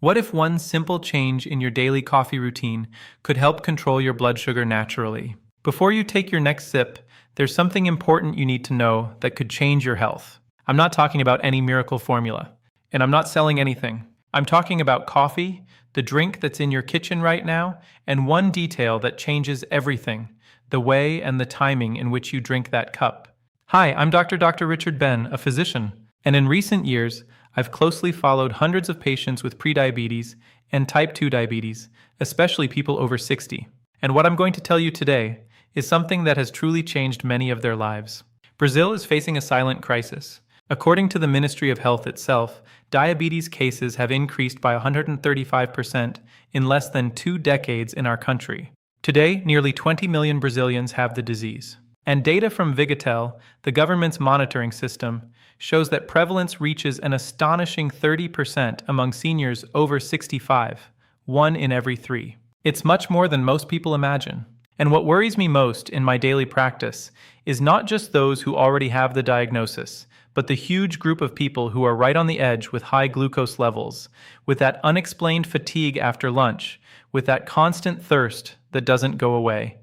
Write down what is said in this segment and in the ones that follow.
What if one simple change in your daily coffee routine could help control your blood sugar naturally? Before you take your next sip, there's something important you need to know that could change your health. I'm not talking about any miracle formula, and I'm not selling anything. I'm talking about coffee, the drink that's in your kitchen right now, and one detail that changes everything: the way and the timing in which you drink that cup. Hi, I'm Dr. Richard Ben, a physician, and in recent years, I've closely followed hundreds of patients with prediabetes and type 2 diabetes, especially people over 60. And what I'm going to tell you today is something that has truly changed many of their lives. Brazil is facing a silent crisis. According to the Ministry of Health itself, diabetes cases have increased by 135% in less than 2 decades in our country. Today, nearly 20 million Brazilians have the disease. And data from Vigatel, the government's monitoring system, shows that prevalence reaches an astonishing 30% among seniors over 65, 1 in every 3. It's much more than most people imagine. And what worries me most in my daily practice is not just those who already have the diagnosis, but the huge group of people who are right on the edge with high glucose levels, with that unexplained fatigue after lunch, with that constant thirst that doesn't go away,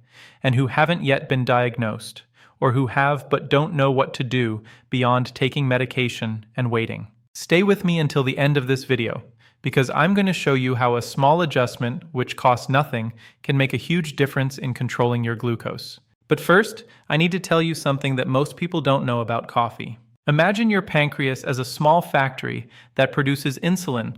and who haven't yet been diagnosed, or who have but don't know what to do beyond taking medication and waiting. Stay with me until the end of this video, because I'm going to show you how a small adjustment, which costs nothing, can make a huge difference in controlling your glucose. But first, I need to tell you something that most people don't know about coffee. Imagine your pancreas as a small factory that produces insulin,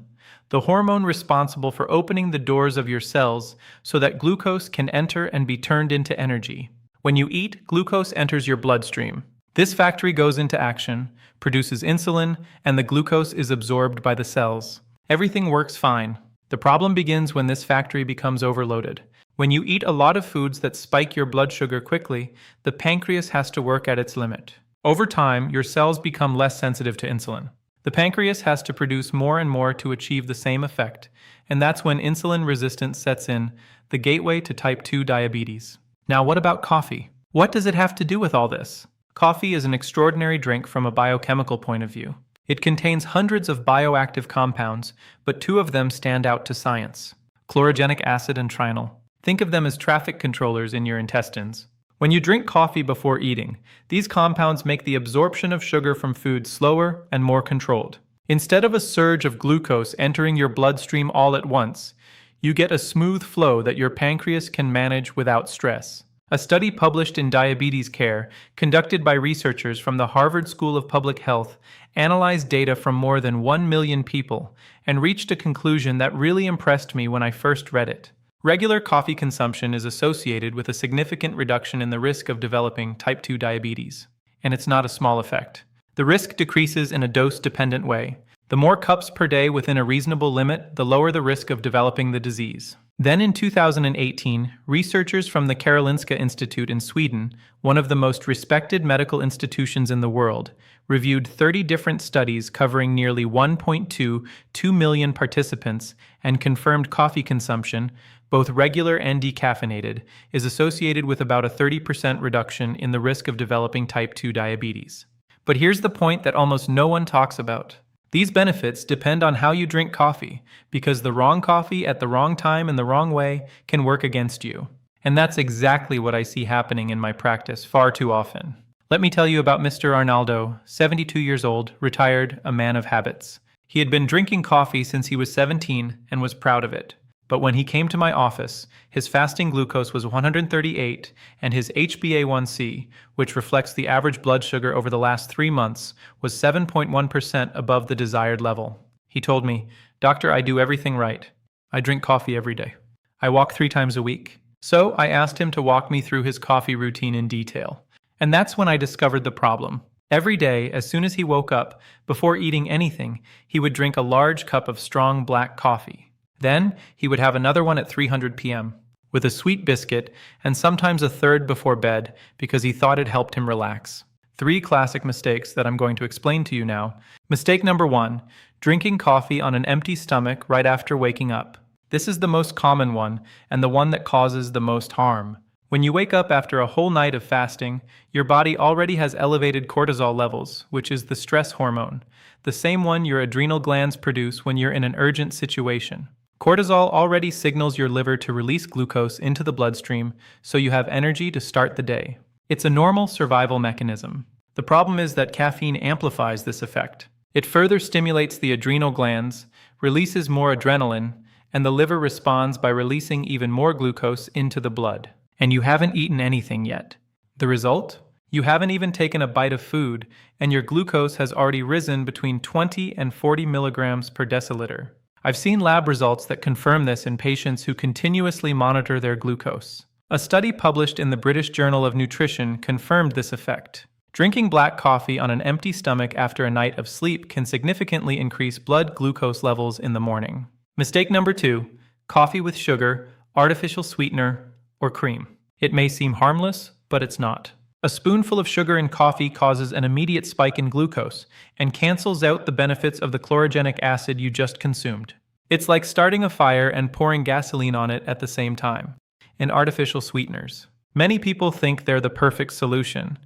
the hormone responsible for opening the doors of your cells so that glucose can enter and be turned into energy. When you eat, glucose enters your bloodstream. This factory goes into action, produces insulin, and the glucose is absorbed by the cells. Everything works fine. The problem begins when this factory becomes overloaded. When you eat a lot of foods that spike your blood sugar quickly, the pancreas has to work at its limit. Over time, your cells become less sensitive to insulin. The pancreas has to produce more and more to achieve the same effect, and that's when insulin resistance sets in, the gateway to type 2 diabetes. Now, what about coffee? What does it have to do with all this? Coffee is an extraordinary drink from a biochemical point of view. It contains hundreds of bioactive compounds, but 2 of them stand out to science: chlorogenic acid and trienol. Think of them as traffic controllers in your intestines. When you drink coffee before eating, these compounds make the absorption of sugar from food slower and more controlled. Instead of a surge of glucose entering your bloodstream all at once, you get a smooth flow that your pancreas can manage without stress. A study published in Diabetes Care, conducted by researchers from the Harvard School of Public Health, analyzed data from more than 1 million people and reached a conclusion that really impressed me when I first read it. Regular coffee consumption is associated with a significant reduction in the risk of developing type 2 diabetes. And it's not a small effect. The risk decreases in a dose-dependent way. The more cups per day within a reasonable limit, the lower the risk of developing the disease. Then in 2018, researchers from the Karolinska Institute in Sweden, one of the most respected medical institutions in the world, reviewed 30 different studies covering nearly 1.2 million participants and confirmed coffee consumption, both regular and decaffeinated, is associated with about a 30% reduction in the risk of developing type 2 diabetes. But here's the point that almost no one talks about. These benefits depend on how you drink coffee, because the wrong coffee at the wrong time and the wrong way can work against you. And that's exactly what I see happening in my practice far too often. Let me tell you about Mr. Arnaldo, 72 years old, retired, a man of habits. He had been drinking coffee since he was 17 and was proud of it. But when he came to my office, his fasting glucose was 138 and his HbA1c, which reflects the average blood sugar over the last 3 months, was 7.1% above the desired level. He told me, "Doctor, I do everything right. I drink coffee every day. I walk 3 times a week." So I asked him to walk me through his coffee routine in detail. And that's when I discovered the problem. Every day, as soon as he woke up, before eating anything, he would drink a large cup of strong black coffee. Then, he would have another one at 300 p.m., with a sweet biscuit, and sometimes a third before bed, because he thought it helped him relax. 3 classic mistakes that I'm going to explain to you now. Mistake number 1, drinking coffee on an empty stomach right after waking up. This is the most common one, and the one that causes the most harm. When you wake up after a whole night of fasting, your body already has elevated cortisol levels, which is the stress hormone, the same one your adrenal glands produce when you're in an urgent situation. Cortisol already signals your liver to release glucose into the bloodstream so you have energy to start the day. It's a normal survival mechanism. The problem is that caffeine amplifies this effect. It further stimulates the adrenal glands, releases more adrenaline, and the liver responds by releasing even more glucose into the blood. And you haven't eaten anything yet. The result? You haven't even taken a bite of food, and your glucose has already risen between 20 and 40 milligrams per deciliter. I've seen lab results that confirm this in patients who continuously monitor their glucose. A study published in the British Journal of Nutrition confirmed this effect. Drinking black coffee on an empty stomach after a night of sleep can significantly increase blood glucose levels in the morning. Mistake number 2, coffee with sugar, artificial sweetener, or cream. It may seem harmless, but it's not. A spoonful of sugar in coffee causes an immediate spike in glucose and cancels out the benefits of the chlorogenic acid you just consumed. It's like starting a fire and pouring gasoline on it at the same time. And artificial sweeteners. Many people think they're the perfect solution,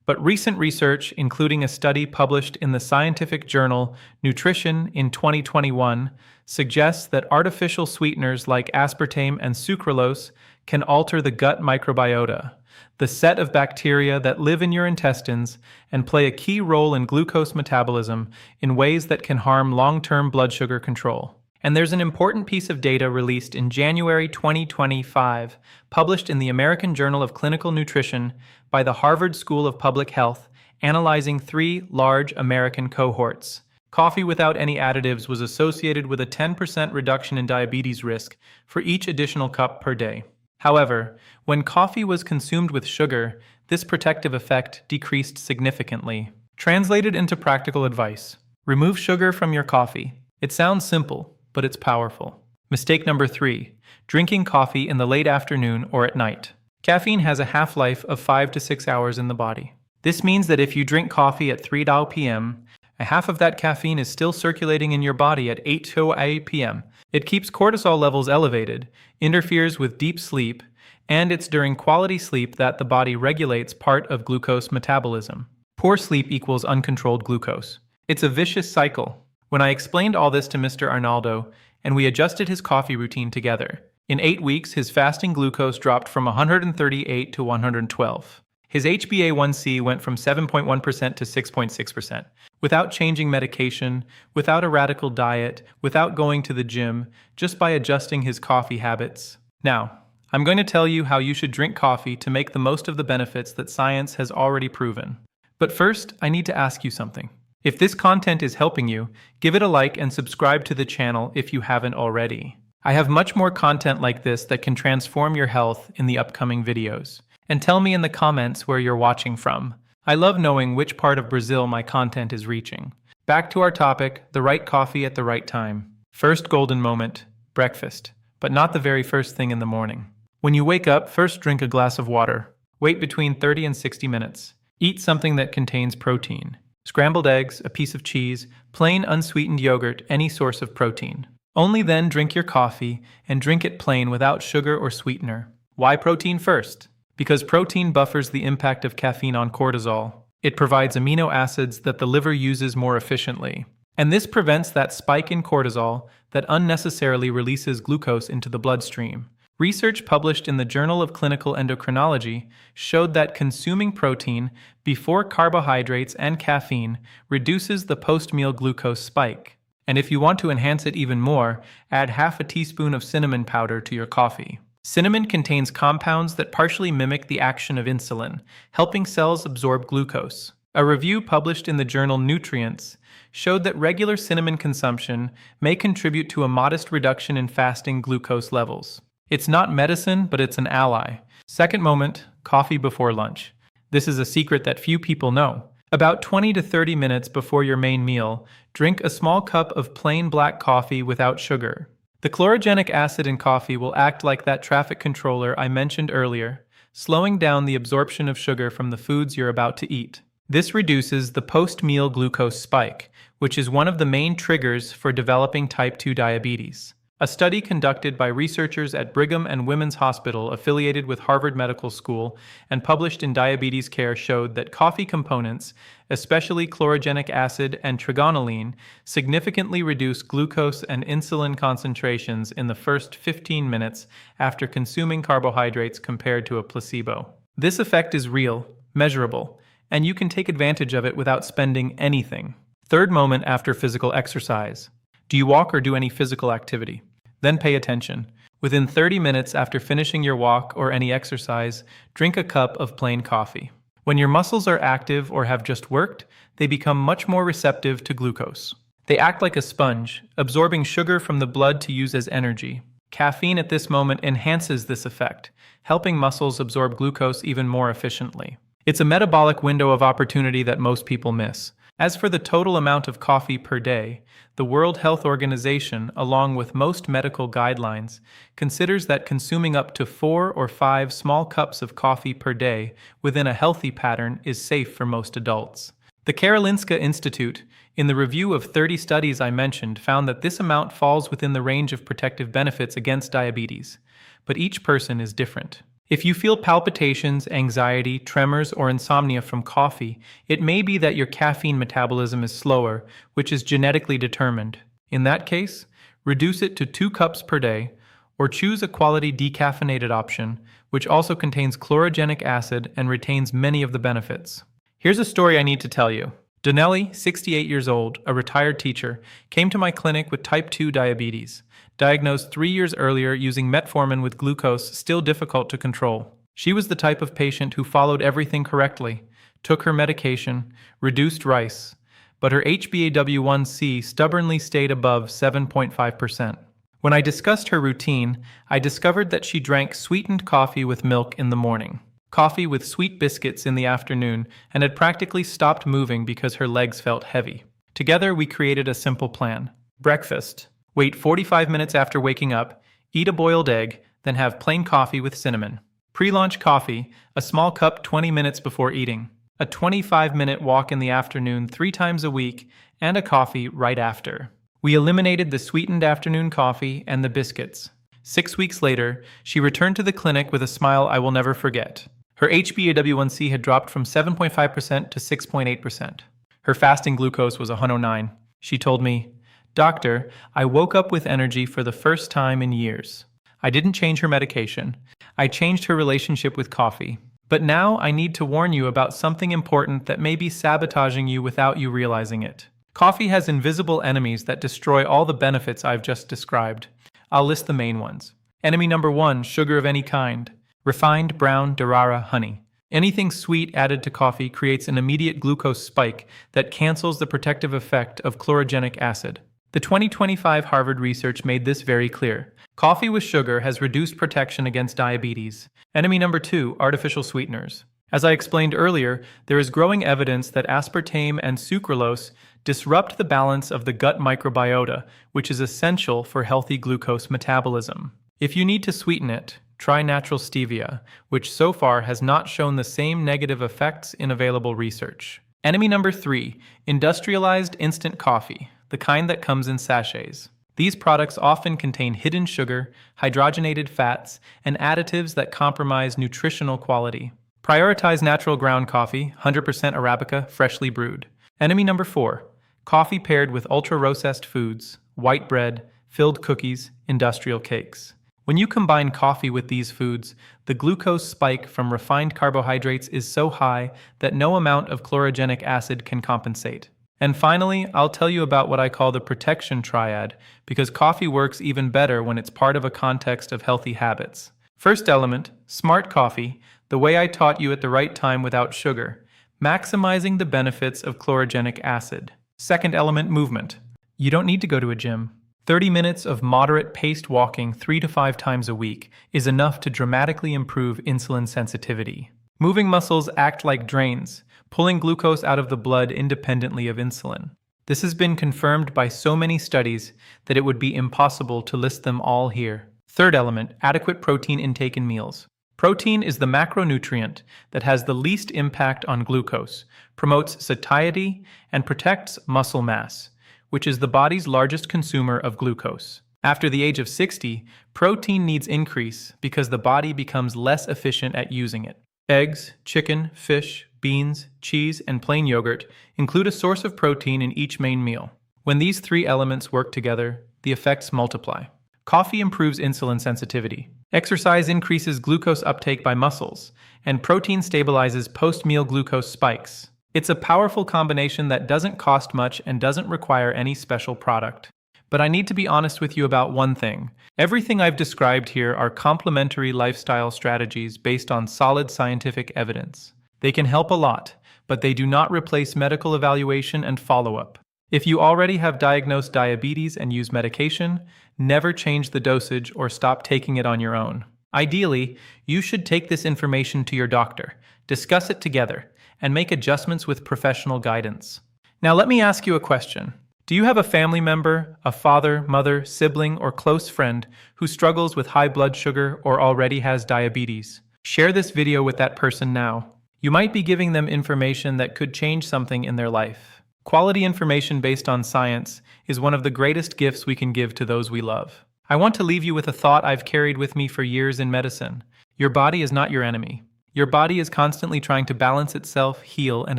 but recent research, including a study published in the scientific journal Nutrition in 2021, suggests that artificial sweeteners like aspartame and sucralose can alter the gut microbiota, the set of bacteria that live in your intestines and play a key role in glucose metabolism in ways that can harm long-term blood sugar control. And there's an important piece of data released in January 2025, published in the American Journal of Clinical Nutrition by the Harvard School of Public Health, analyzing 3 large American cohorts. Coffee without any additives was associated with a 10% reduction in diabetes risk for each additional cup per day. However, when coffee was consumed with sugar, this protective effect decreased significantly. Translated into practical advice: remove sugar from your coffee. It sounds simple, but it's powerful. Mistake number 3, drinking coffee in the late afternoon or at night. Caffeine has a half-life of 5 to 6 hours in the body. This means that if you drink coffee at 3 p.m., a half of that caffeine is still circulating in your body at 8 p.m. It keeps cortisol levels elevated, interferes with deep sleep, and it's during quality sleep that the body regulates part of glucose metabolism. Poor sleep equals uncontrolled glucose. It's a vicious cycle. When I explained all this to Mr. Arnaldo, and we adjusted his coffee routine together, in 8 weeks his fasting glucose dropped from 138 to 112. His HbA1c went from 7.1% to 6.6%, without changing medication, without a radical diet, without going to the gym, just by adjusting his coffee habits. Now, I'm going to tell you how you should drink coffee to make the most of the benefits that science has already proven. But first, I need to ask you something. If this content is helping you, give it a like and subscribe to the channel if you haven't already. I have much more content like this that can transform your health in the upcoming videos. And tell me in the comments where you're watching from. I love knowing which part of Brazil my content is reaching. Back to our topic, the right coffee at the right time. First golden moment, breakfast, but not the very first thing in the morning. When you wake up, first drink a glass of water. Wait between 30 and 60 minutes. Eat something that contains protein. Scrambled eggs, a piece of cheese, plain unsweetened yogurt, any source of protein. Only then drink your coffee, and drink it plain without sugar or sweetener. Why protein first? Because protein buffers the impact of caffeine on cortisol. It provides amino acids that the liver uses more efficiently. And this prevents that spike in cortisol that unnecessarily releases glucose into the bloodstream. Research published in the Journal of Clinical Endocrinology showed that consuming protein before carbohydrates and caffeine reduces the post-meal glucose spike. And if you want to enhance it even more, add half a teaspoon of cinnamon powder to your coffee. Cinnamon contains compounds that partially mimic the action of insulin, helping cells absorb glucose. A review published in the journal Nutrients showed that regular cinnamon consumption may contribute to a modest reduction in fasting glucose levels. It's not medicine, but it's an ally. Second moment, coffee before lunch. This is a secret that few people know. About 20 to 30 minutes before your main meal, drink a small cup of plain black coffee without sugar. The chlorogenic acid in coffee will act like that traffic controller I mentioned earlier, slowing down the absorption of sugar from the foods you're about to eat. This reduces the post-meal glucose spike, which is one of the main triggers for developing type 2 diabetes. A study conducted by researchers at Brigham and Women's Hospital affiliated with Harvard Medical School and published in Diabetes Care showed that coffee components, especially chlorogenic acid and trigonelline, significantly reduce glucose and insulin concentrations in the first 15 minutes after consuming carbohydrates compared to a placebo. This effect is real, measurable, and you can take advantage of it without spending anything. Third moment after physical exercise. Do you walk or do any physical activity? Then pay attention. Within 30 minutes after finishing your walk or any exercise, drink a cup of plain coffee. When your muscles are active or have just worked, they become much more receptive to glucose. They act like a sponge, absorbing sugar from the blood to use as energy. Caffeine at this moment enhances this effect, helping muscles absorb glucose even more efficiently. It's a metabolic window of opportunity that most people miss. As for the total amount of coffee per day, the World Health Organization, along with most medical guidelines, considers that consuming up to 4 or 5 small cups of coffee per day within a healthy pattern is safe for most adults. The Karolinska Institute, in the review of 30 studies I mentioned, found that this amount falls within the range of protective benefits against diabetes, but each person is different. If you feel palpitations, anxiety, tremors, or insomnia from coffee, it may be that your caffeine metabolism is slower, which is genetically determined. In that case, reduce it to 2 cups per day, or choose a quality decaffeinated option, which also contains chlorogenic acid and retains many of the benefits. Here's a story I need to tell you. Donnelly, 68 years old, a retired teacher, came to my clinic with type 2 diabetes, diagnosed 3 years earlier using metformin with glucose still difficult to control. She was the type of patient who followed everything correctly, took her medication, reduced rice, but her HbA1c stubbornly stayed above 7.5%. When I discussed her routine, I discovered that she drank sweetened coffee with milk in the morning, coffee with sweet biscuits in the afternoon, and had practically stopped moving because her legs felt heavy. Together, we created a simple plan. Breakfast. Wait 45 minutes after waking up, eat a boiled egg, then have plain coffee with cinnamon. Pre-lunch coffee, a small cup 20 minutes before eating. A 25-minute walk in the afternoon 3 times a week, and a coffee right after. We eliminated the sweetened afternoon coffee and the biscuits. 6 weeks later, she returned to the clinic with a smile I will never forget. Her HbA1c had dropped from 7.5% to 6.8%. Her fasting glucose was 109. She told me, "Doctor, I woke up with energy for the first time in years." I didn't change her medication. I changed her relationship with coffee. But now I need to warn you about something important that may be sabotaging you without you realizing it. Coffee has invisible enemies that destroy all the benefits I've just described. I'll list the main ones. Enemy number 1, sugar of any kind. Refined brown Demerara honey. Anything sweet added to coffee creates an immediate glucose spike that cancels the protective effect of chlorogenic acid. The 2025 Harvard research made this very clear. Coffee with sugar has reduced protection against diabetes. Enemy number 2, artificial sweeteners. As I explained earlier, there is growing evidence that aspartame and sucralose disrupt the balance of the gut microbiota, which is essential for healthy glucose metabolism. If you need to sweeten it, try natural stevia, which so far has not shown the same negative effects in available research. Enemy number 3, industrialized instant coffee, the kind that comes in sachets. These products often contain hidden sugar, hydrogenated fats, and additives that compromise nutritional quality. Prioritize natural ground coffee, 100% Arabica, freshly brewed. Enemy number 4, coffee paired with ultra-processed foods, white bread, filled cookies, industrial cakes. When you combine coffee with these foods, the glucose spike from refined carbohydrates is so high that no amount of chlorogenic acid can compensate. And finally, I'll tell you about what I call the protection triad, because coffee works even better when it's part of a context of healthy habits. First element, smart coffee, the way I taught you at the right time without sugar, maximizing the benefits of chlorogenic acid. Second element, movement. You don't need to go to a gym. 30 minutes of moderate paced walking 3 to 5 times a week is enough to dramatically improve insulin sensitivity. Moving muscles act like drains, pulling glucose out of the blood independently of insulin. This has been confirmed by so many studies that it would be impossible to list them all here. Third element, adequate protein intake in meals. Protein is the macronutrient that has the least impact on glucose, promotes satiety, and protects muscle mass, which is the body's largest consumer of glucose. After the age of 60, protein needs increase because the body becomes less efficient at using it. Eggs, chicken, fish, beans, cheese, and plain yogurt include a source of protein in each main meal. When these three elements work together, the effects multiply. Coffee improves insulin sensitivity. Exercise increases glucose uptake by muscles, and protein stabilizes post-meal glucose spikes. It's a powerful combination that doesn't cost much and doesn't require any special product. But I need to be honest with you about one thing. Everything I've described here are complementary lifestyle strategies based on solid scientific evidence. They can help a lot, but they do not replace medical evaluation and follow-up. If you already have diagnosed diabetes and use medication, never change the dosage or stop taking it on your own. Ideally, you should take this information to your doctor, discuss it together, and make adjustments with professional guidance. Now let me ask you a question. Do you have a family member, a father, mother, sibling, or close friend who struggles with high blood sugar or already has diabetes? Share this video with that person now. You might be giving them information that could change something in their life. Quality information based on science is one of the greatest gifts we can give to those we love. I want to leave you with a thought I've carried with me for years in medicine. Your body is not your enemy. Your body is constantly trying to balance itself, heal, and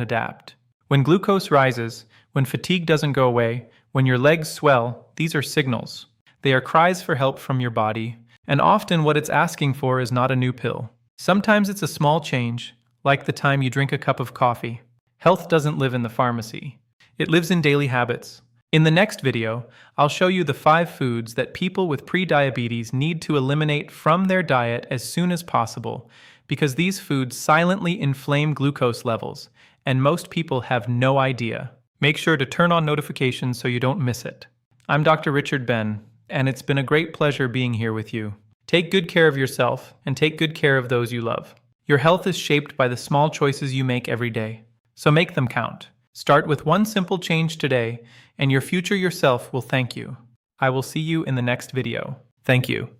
adapt. When glucose rises, when fatigue doesn't go away, when your legs swell, these are signals. They are cries for help from your body, and often what it's asking for is not a new pill. Sometimes it's a small change, like the time you drink a cup of coffee. Health doesn't live in the pharmacy. It lives in daily habits. In the next video, I'll show you the 5 foods that people with prediabetes need to eliminate from their diet as soon as possible, because these foods silently inflame glucose levels, and most people have no idea. Make sure to turn on notifications so you don't miss it. I'm Dr. Richard Ben, and it's been a great pleasure being here with you. Take good care of yourself, and take good care of those you love. Your health is shaped by the small choices you make every day, so make them count. Start with one simple change today, and your future yourself will thank you. I will see you in the next video. Thank you.